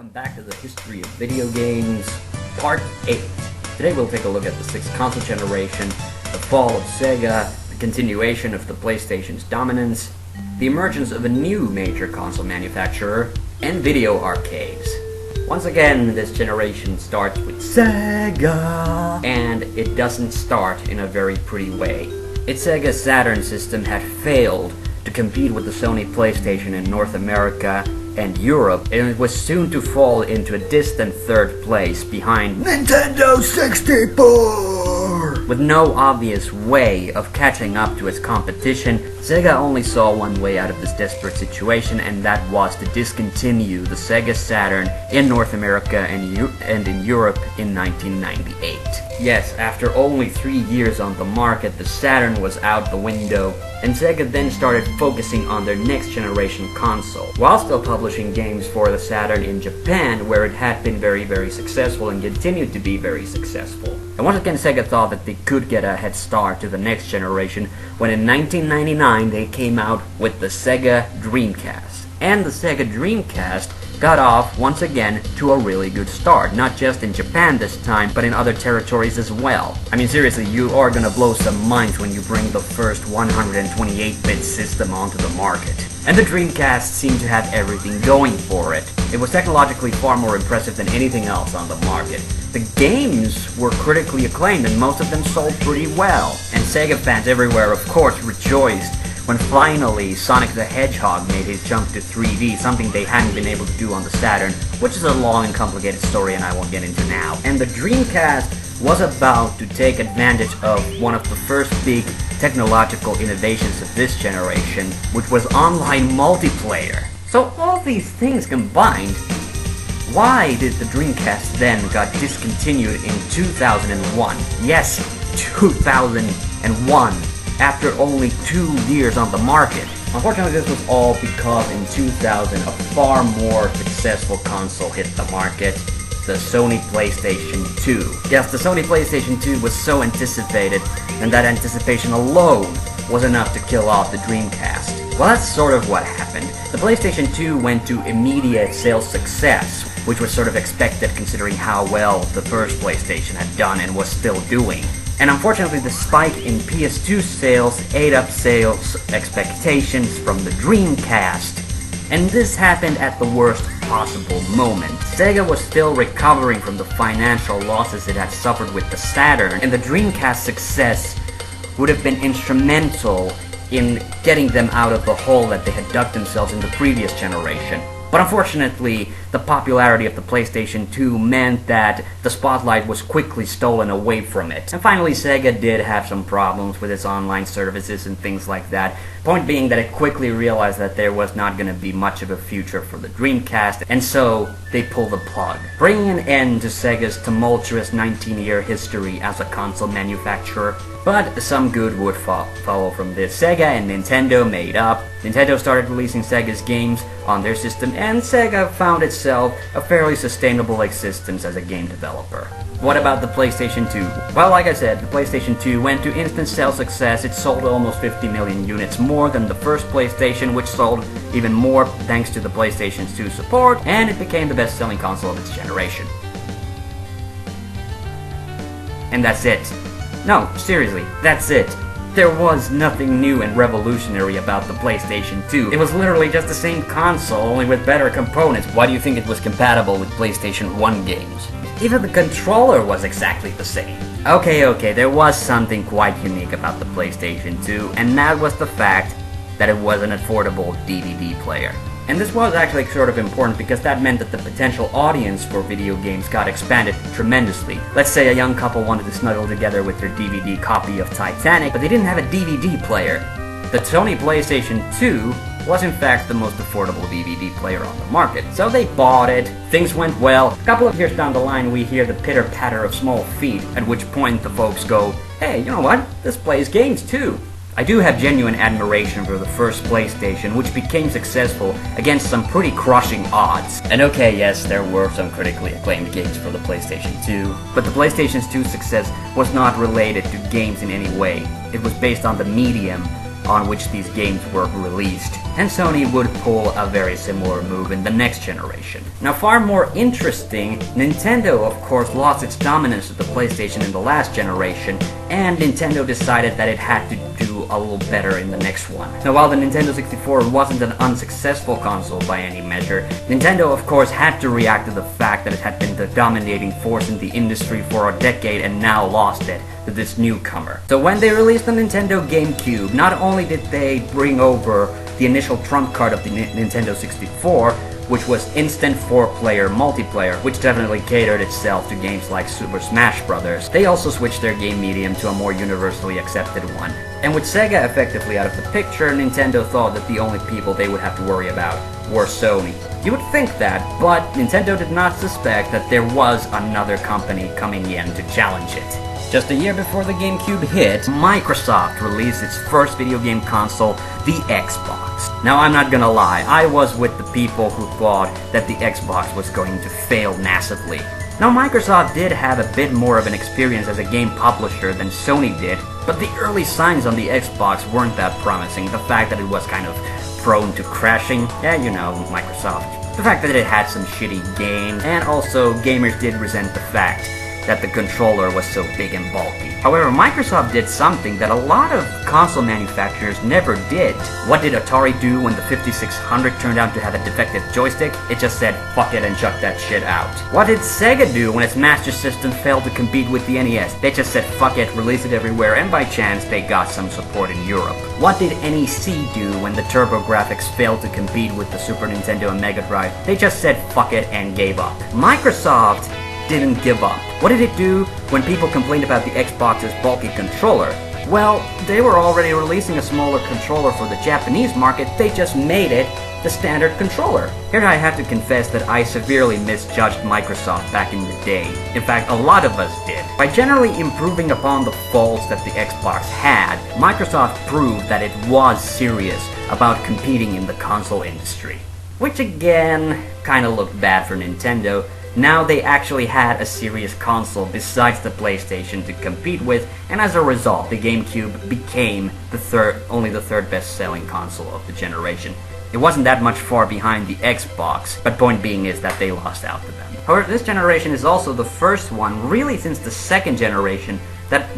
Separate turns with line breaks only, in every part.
welcome back to the History of Video Games, Part 8. Today we'll take a look at the 6th console generation, the fall of Sega, the continuation of the PlayStation's dominance, the emergence of a new major console manufacturer, and video arcades. Once again, this generation starts with Sega, and it doesn't start in a very pretty way. Its Sega Saturn system had failed to compete with the Sony PlayStation in North America and Europe, and it was soon to fall into a distant third place behind Nintendo 64! With no obvious way of catching up to its competition, Sega only saw one way out of this desperate situation, and that was to discontinue the Sega Saturn in North America and in Europe in 1998. Yes, after only 3 years on the market, the Saturn was out the window, and Sega then started focusing on their next generation console, while still publishing games for the Saturn in Japan, where it had been very successful and continued to be very successful. And once again, Sega thought that they could get a head start to the next generation, when in 1999 they came out with the Sega Dreamcast. And the Sega Dreamcast got off once again to a really good start, not just in Japan this time, but in other territories as well. I mean, seriously, you are gonna blow some minds when you bring the first 128-bit system onto the market. And the Dreamcast seemed to have everything going for it. It was technologically far more impressive than anything else on the market. The games were critically acclaimed and most of them sold pretty well. And Sega fans everywhere, of course, rejoiced when finally Sonic the Hedgehog made his jump to 3D, something they hadn't been able to do on the Saturn, which is a long and complicated story and I won't get into now. And the Dreamcast was about to take advantage of one of the first big technological innovations of this generation, which was online multiplayer. So all these things combined, why did the Dreamcast then got discontinued in 2001? Yes, 2001. After only 2 years on the market. Unfortunately, this was all because in 2000 a far more successful console hit the market, the Sony PlayStation 2. Yes, the Sony PlayStation 2 was so anticipated, and that anticipation alone was enough to kill off the Dreamcast. Well, that's sort of what happened. The PlayStation 2 went to immediate sales success, which was sort of expected considering how well the first PlayStation had done and was still doing. And unfortunately, the spike in PS2 sales ate up sales expectations from the Dreamcast. And this happened at the worst possible moment. Sega was still recovering from the financial losses it had suffered with the Saturn, and the Dreamcast success would have been instrumental in getting them out of the hole that they had dug themselves in the previous generation. But unfortunately, the popularity of the PlayStation 2 meant that the spotlight was quickly stolen away from it. And finally, Sega did have some problems with its online services and things like that. Point being that it quickly realized that there was not going to be much of a future for the Dreamcast, and so they pulled the plug, bringing an end to Sega's tumultuous 19-year history as a console manufacturer. But some good would follow from this. Sega and Nintendo made up. Nintendo started releasing Sega's games on their system, and Sega found itself a fairly sustainable existence as a game developer. What about the PlayStation 2? Well, like I said, the PlayStation 2 went to instant sales success. It sold almost 50 million units more than the first PlayStation, which sold even more thanks to the PlayStation 2's support, and it became the best-selling console of its generation. And that's it. No, seriously, that's it. There was nothing new and revolutionary about the PlayStation 2. It was literally just the same console, only with better components. Why do you think it was compatible with PlayStation 1 games? Even the controller was exactly the same. Okay, there was something quite unique about the PlayStation 2, and that was the fact that it was an affordable DVD player. And this was actually sort of important because that meant that the potential audience for video games got expanded tremendously. Let's say a young couple wanted to snuggle together with their DVD copy of Titanic, but they didn't have a DVD player. The Sony PlayStation 2 was in fact the most affordable DVD player on the market. So they bought it, things went well. A couple of years down the line we hear the pitter-patter of small feet, at which point the folks go, hey, you know what, this plays games too. I do have genuine admiration for the first PlayStation, which became successful against some pretty crushing odds. And okay, yes, there were some critically acclaimed games for the PlayStation 2, but the PlayStation 2's success was not related to games in any way. It was based on the medium on which these games were released. And Sony would pull a very similar move in the next generation. Now, far more interesting, Nintendo of course lost its dominance of the PlayStation in the last generation, and Nintendo decided that it had to do a little better in the next one. Now, while the Nintendo 64 wasn't an unsuccessful console by any measure, Nintendo of course had to react to the fact that it had been the dominating force in the industry for a decade and now lost it to this newcomer. So when they released the Nintendo Gamecube, not only did they bring over the initial trump card of the Nintendo 64, which was instant 4-player multiplayer, which definitely catered itself to games like Super Smash Bros. They also switched their game medium to a more universally accepted one. And with Sega effectively out of the picture, Nintendo thought that the only people they would have to worry about were Sony. You would think that, but Nintendo did not suspect that there was another company coming in to challenge it. Just a year before the GameCube hit, Microsoft released its first video game console, the Xbox. Now, I'm not gonna lie, I was with the people who thought that the Xbox was going to fail massively. Now, Microsoft did have a bit more of an experience as a game publisher than Sony did, but the early signs on the Xbox weren't that promising. The fact that it was kind of prone to crashing, yeah, you know, Microsoft. The fact that it had some shitty games, and also gamers did resent the fact that the controller was so big and bulky. However, Microsoft did something that a lot of console manufacturers never did. What did Atari do when the 5600 turned out to have a defective joystick? It just said, fuck it, and chucked that shit out. What did Sega do when its Master System failed to compete with the NES? They just said, fuck it, release it everywhere, and by chance, they got some support in Europe. What did NEC do when the TurboGrafx failed to compete with the Super Nintendo and Mega Drive? They just said, fuck it, and gave up. Microsoft didn't give up. What did it do when people complained about the Xbox's bulky controller? Well, they were already releasing a smaller controller for the Japanese market, they just made it the standard controller. Here I have to confess that I severely misjudged Microsoft back in the day. In fact, a lot of us did. By generally improving upon the faults that the Xbox had, Microsoft proved that it was serious about competing in the console industry. Which again, kinda looked bad for Nintendo. Now they actually had a serious console besides the PlayStation to compete with, and as a result, the GameCube became only the third best-selling console of the generation. It wasn't that much far behind the Xbox, but point being is that they lost out to them. However, this generation is also the first one, really since the second generation, that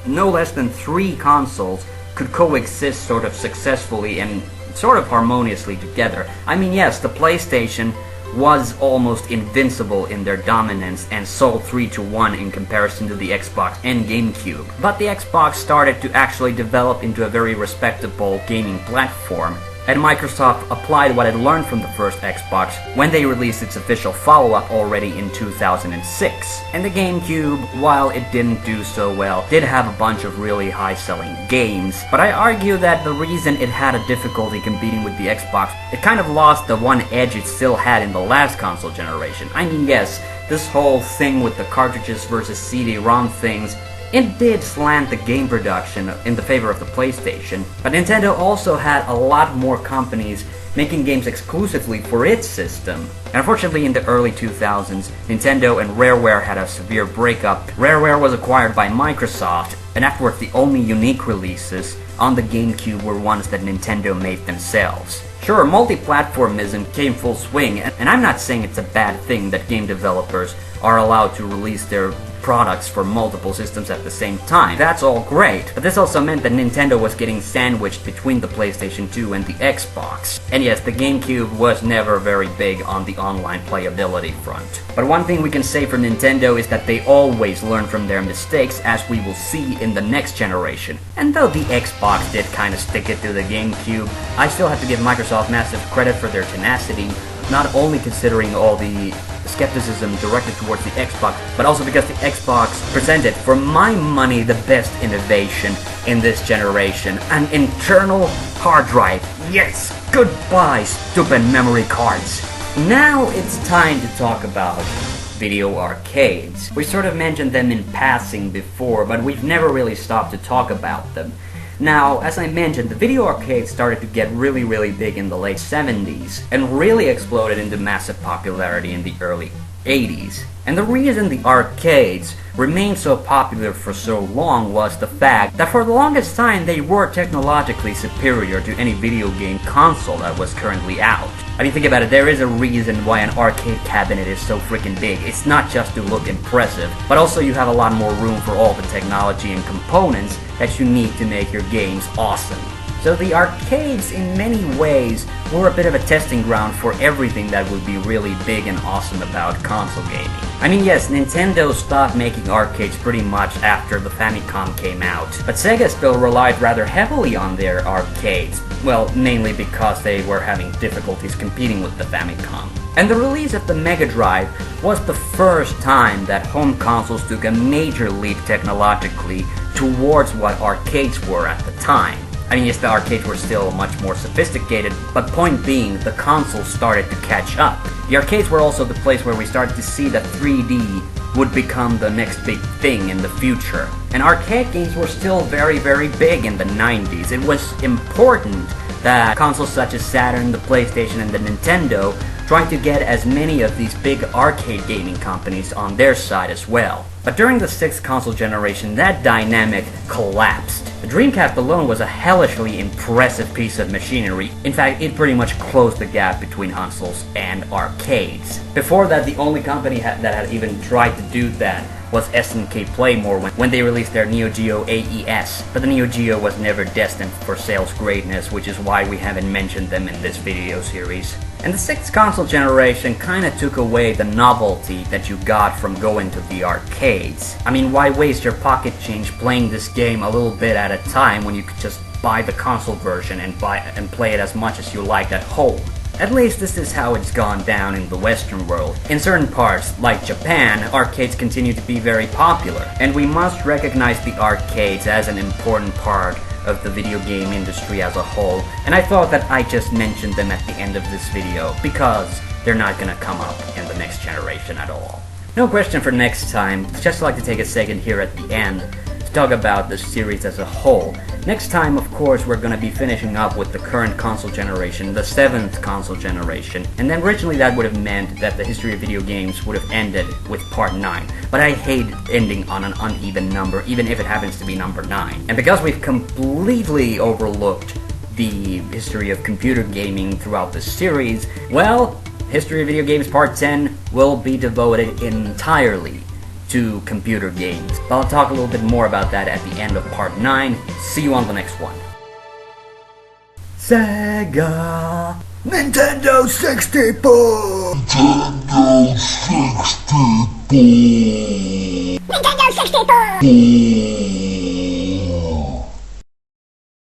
no less than 3 consoles could coexist sort of successfully and sort of harmoniously together. I mean, yes, the PlayStation was almost invincible in their dominance and sold 3-1 in comparison to the Xbox and GameCube. But the Xbox started to actually develop into a very respectable gaming platform, and Microsoft applied what it learned from the first Xbox when they released its official follow-up already in 2006. And the GameCube, while it didn't do so well, did have a bunch of really high-selling games, but I argue that the reason it had a difficulty competing with the Xbox, it kind of lost the one edge it still had in the last console generation. I mean, yes, this whole thing with the cartridges versus CD-ROM things, it did slant the game production in the favor of the PlayStation, but Nintendo also had a lot more companies making games exclusively for its system. And unfortunately, in the early 2000s, Nintendo and Rareware had a severe breakup. Rareware was acquired by Microsoft, and afterwards the only unique releases on the GameCube were ones that Nintendo made themselves. Sure, multi-platformism came full swing, and I'm not saying it's a bad thing that game developers are allowed to release their products for multiple systems at the same time. That's all great, but this also meant that Nintendo was getting sandwiched between the PlayStation 2 and the Xbox. And yes, the GameCube was never very big on the online playability front. But one thing we can say for Nintendo is that they always learn from their mistakes, as we will see in the next generation. And though the Xbox did kinda stick it to the GameCube, I still have to give Microsoft massive credit for their tenacity, not only considering all the skepticism directed towards the Xbox, but also because the Xbox presented, for my money, the best innovation in this generation. An internal hard drive. Yes! Goodbye, stupid memory cards. Now it's time to talk about video arcades. We sort of mentioned them in passing before, but we've never really stopped to talk about them. Now, as I mentioned, the video arcade started to get really big in the late 70s and really exploded into massive popularity in the early 80s. And the reason the arcades remained so popular for so long was the fact that for the longest time they were technologically superior to any video game console that was currently out. I mean, think about it, there is a reason why an arcade cabinet is so freaking big. It's not just to look impressive, but also you have a lot more room for all the technology and components that you need to make your games awesome. So the arcades, in many ways, were a bit of a testing ground for everything that would be really big and awesome about console gaming. I mean, yes, Nintendo stopped making arcades pretty much after the Famicom came out, but Sega still relied rather heavily on their arcades, well, mainly because they were having difficulties competing with the Famicom. And the release of the Mega Drive was the first time that home consoles took a major leap technologically towards what arcades were at the time. I mean, yes, the arcades were still much more sophisticated, but point being, the consoles started to catch up. The arcades were also the place where we started to see that 3D would become the next big thing in the future. And arcade games were still very big in the 90s. It was important that consoles such as Saturn, the PlayStation, and the Nintendo tried to get as many of these big arcade gaming companies on their side as well. But during the 6th console generation, that dynamic collapsed. The Dreamcast alone was a hellishly impressive piece of machinery. In fact, it pretty much closed the gap between consoles and arcades. Before that, the only company that had even tried to do that was SNK Playmore when they released their Neo Geo AES, but the Neo Geo was never destined for sales greatness, which is why we haven't mentioned them in this video series. And the 6th console generation kinda took away the novelty that you got from going to the arcades. I mean, why waste your pocket change playing this game a little bit at a time when you could just buy the console version and play it as much as you liked at home? At least this is how it's gone down in the Western world. In certain parts, like Japan, arcades continue to be very popular, and we must recognize the arcades as an important part of the video game industry as a whole, and I thought that I just mentioned them at the end of this video, because they're not gonna come up in the next generation at all. No question for next time, just like to take a second here at the end to talk about the series as a whole. Next time, of course, we're gonna be finishing up with the current console generation, the 7th console generation, and then originally that would have meant that the history of video games would have ended with part 9. But I hate ending on an uneven number, even if it happens to be number 9. And because we've completely overlooked the history of computer gaming throughout the series, well, History of Video Games Part 10 will be devoted entirely to computer games. But I'll talk a little bit more about that at the end of part 9. See you on the next one. Sega!
Nintendo 64! Nintendo 64! Nintendo 64!